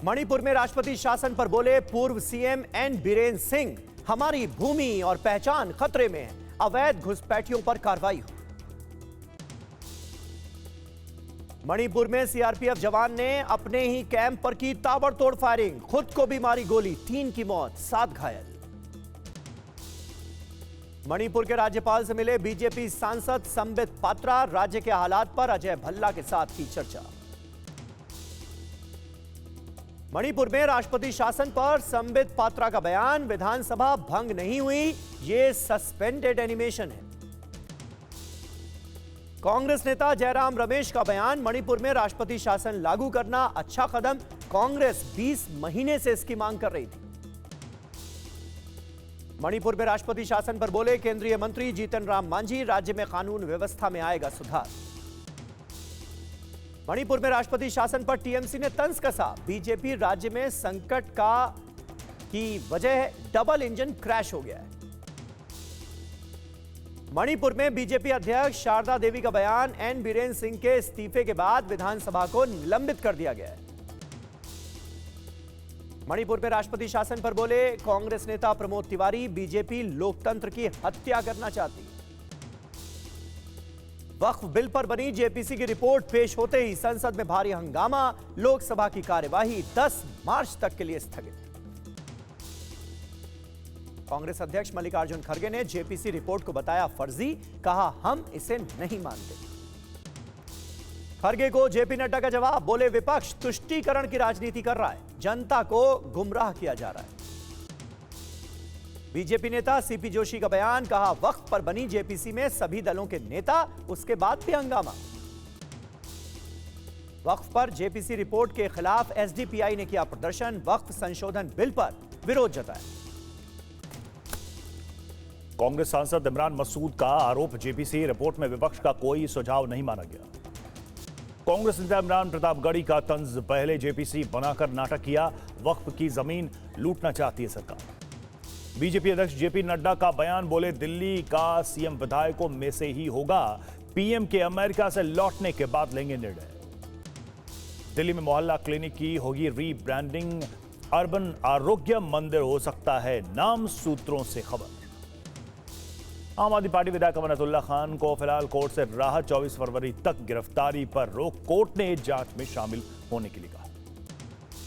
मणिपुर में राष्ट्रपति शासन पर बोले पूर्व सीएम एन बीरेन सिंह, हमारी भूमि और पहचान खतरे में है, अवैध घुसपैठियों पर कार्रवाई हो। मणिपुर में सीआरपीएफ जवान ने अपने ही कैंप पर की ताबड़तोड़ फायरिंग, खुद को भी मारी गोली, 3 की मौत, 7 घायल। मणिपुर के राज्यपाल से मिले बीजेपी सांसद संबित पात्रा, राज्य के हालात पर अजय भल्ला के साथ की चर्चा। मणिपुर में राष्ट्रपति शासन पर संबित पात्रा का बयान, विधानसभा भंग नहीं हुई, यह सस्पेंडेड एनिमेशन है। कांग्रेस नेता जयराम रमेश का बयान, मणिपुर में राष्ट्रपति शासन लागू करना अच्छा कदम, कांग्रेस 20 महीने से इसकी मांग कर रही थी। मणिपुर में राष्ट्रपति शासन पर बोले केंद्रीय मंत्री जीतन राम मांझी, राज्य में कानून व्यवस्था में आएगा सुधार। मणिपुर में राष्ट्रपति शासन पर टीएमसी ने तंज कसा, बीजेपी राज्य में संकट की वजह डबल इंजन क्रैश हो गया है। मणिपुर में बीजेपी अध्यक्ष शारदा देवी का बयान, एन बीरेन सिंह के इस्तीफे के बाद विधानसभा को निलंबित कर दिया गया है। मणिपुर में राष्ट्रपति शासन पर बोले कांग्रेस नेता प्रमोद तिवारी, बीजेपी लोकतंत्र की हत्या करना चाहती है। वक्फ बिल पर बनी जेपीसी की रिपोर्ट पेश होते ही संसद में भारी हंगामा, लोकसभा की कार्यवाही 10 मार्च तक के लिए स्थगित। कांग्रेस अध्यक्ष मल्लिकार्जुन खड़गे ने जेपीसी रिपोर्ट को बताया फर्जी, कहा हम इसे नहीं मानते। खड़गे को जेपी नड्डा का जवाब, बोले विपक्ष तुष्टीकरण की राजनीति कर रहा है, जनता को गुमराह किया जा रहा है। बीजेपी नेता सीपी जोशी का बयान, कहा वक्त पर बनी जेपीसी में सभी दलों के नेता, उसके बाद भी हंगामा। वक्फ पर जेपीसी रिपोर्ट के खिलाफ एसडीपीआई ने किया प्रदर्शन, वक्फ संशोधन बिल पर विरोध जताया। कांग्रेस सांसद इमरान मसूद का आरोप, जेपीसी रिपोर्ट में विपक्ष का कोई सुझाव नहीं माना गया। कांग्रेस नेता इमरान प्रतापगढ़ी का तंज, पहले जेपीसी बनाकर नाटक किया, वक्फ की जमीन लूटना चाहती है सरकार। बीजेपी अध्यक्ष जेपी नड्डा का बयान, बोले दिल्ली का सीएम विधायकों में से ही होगा, पीएम के अमेरिका से लौटने के बाद लेंगे निर्णय। दिल्ली में मोहल्ला क्लिनिक की होगी रीब्रांडिंग, अर्बन आरोग्य मंदिर हो सकता है नाम, सूत्रों से खबर। आम आदमी पार्टी विधायक अमनतुल्ला खान को फिलहाल कोर्ट से राहत, 24 फरवरी तक गिरफ्तारी पर रोक, कोर्ट ने जांच में शामिल होने के लिए कहा।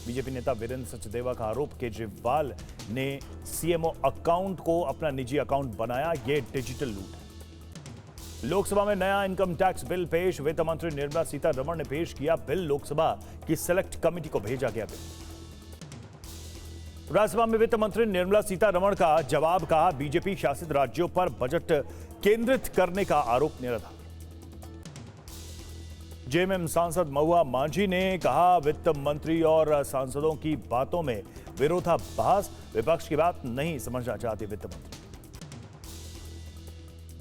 बीजेपी नेता वीरेंद्र सचदेवा का आरोप, केजरीवाल ने सीएमओ अकाउंट को अपना निजी अकाउंट बनाया, यह डिजिटल लूट है। लोकसभा में नया इनकम टैक्स बिल पेश, वित्त मंत्री निर्मला सीतारमण ने पेश किया बिल, लोकसभा की सेलेक्ट कमेटी को भेजा गया बिल। राज्यसभा में वित्त मंत्री निर्मला सीतारमण का जवाब, कहा बीजेपी शासित राज्यों पर बजट केंद्रित करने का आरोप निराधार। जेएमएम सांसद महुआ मांझी ने कहा वित्त मंत्री और सांसदों की बातों में विरोधाभास, विपक्ष की बात नहीं समझना चाहते वित्त मंत्री।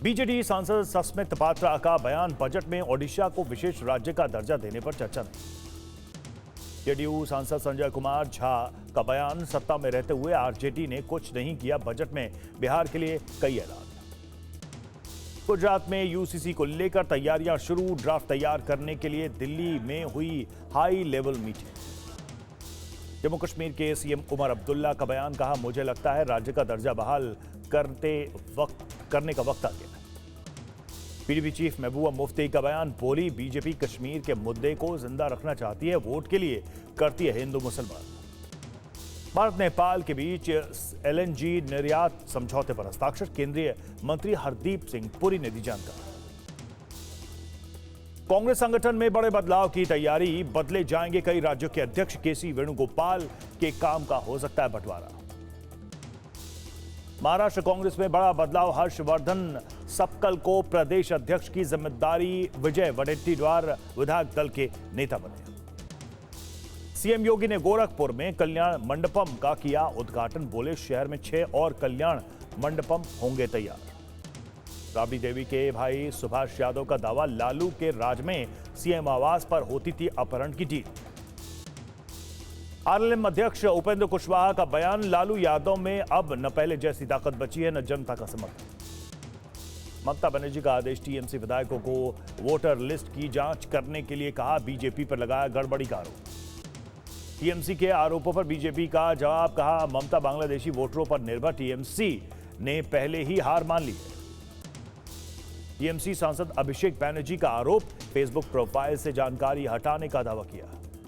बीजेडी सांसद सस्मित पात्रा का बयान, बजट में ओडिशा को विशेष राज्य का दर्जा देने पर चर्चा नहीं। जेडीयू सांसद संजय कुमार झा का बयान, सत्ता में रहते हुए आरजेडी ने कुछ नहीं किया, बजट में बिहार के लिए कई ऐलान। गुजरात में यूसीसी को लेकर तैयारियां शुरू, ड्राफ्ट तैयार करने के लिए दिल्ली में हुई high level meeting. Jammu Kashmir के सीएम उमर अब्दुल्ला का बयान, कहा मुझे लगता है राज्य का दर्जा बहाल करने का वक्त आ गया। पीडीपी चीफ महबूबा मुफ्ती का बयान, बोली बीजेपी कश्मीर के मुद्दे को जिंदा रखना चाहती है, वोट के लिए करती है हिंदू मुसलमान। भारत नेपाल के बीच एलएनजी निर्यात समझौते पर हस्ताक्षर, केंद्रीय मंत्री हरदीप सिंह पुरी ने दी जानकारी। कांग्रेस संगठन में बड़े बदलाव की तैयारी, बदले जाएंगे कई राज्यों के अध्यक्ष, केसी वेणुगोपाल के काम का हो सकता है बंटवारा। महाराष्ट्र कांग्रेस में बड़ा बदलाव, हर्षवर्धन सपकल को प्रदेश अध्यक्ष की जिम्मेदारी, विजय वडेट्टीवार विधायक दल के नेता बने। सीएम योगी ने गोरखपुर में कल्याण मंडपम का किया उद्घाटन, बोले शहर में 6 और कल्याण मंडपम होंगे तैयार। राबड़ी देवी के भाई सुभाष यादव का दावा, लालू के राज में सीएम आवास पर होती थी अपहरण की डील। आरएलएम अध्यक्ष उपेंद्र कुशवाहा का बयान, लालू यादव में अब न पहले जैसी ताकत बची है न जनता का समर्थन। ममता बनर्जी का आदेश, टीएमसी विधायकों को वोटर लिस्ट की जांच करने के लिए कहा, बीजेपी पर लगाया गड़बड़ी का आरोप। टीएमसी के आरोपों पर बीजेपी का जवाब, कहा ममता बांग्लादेशी वोटरों पर निर्भर, टीएमसी ने पहले ही हार मान ली है। टीएमसी सांसद अभिषेक बैनर्जी का आरोप, फेसबुक प्रोफाइल से जानकारी हटाने का दावा किया।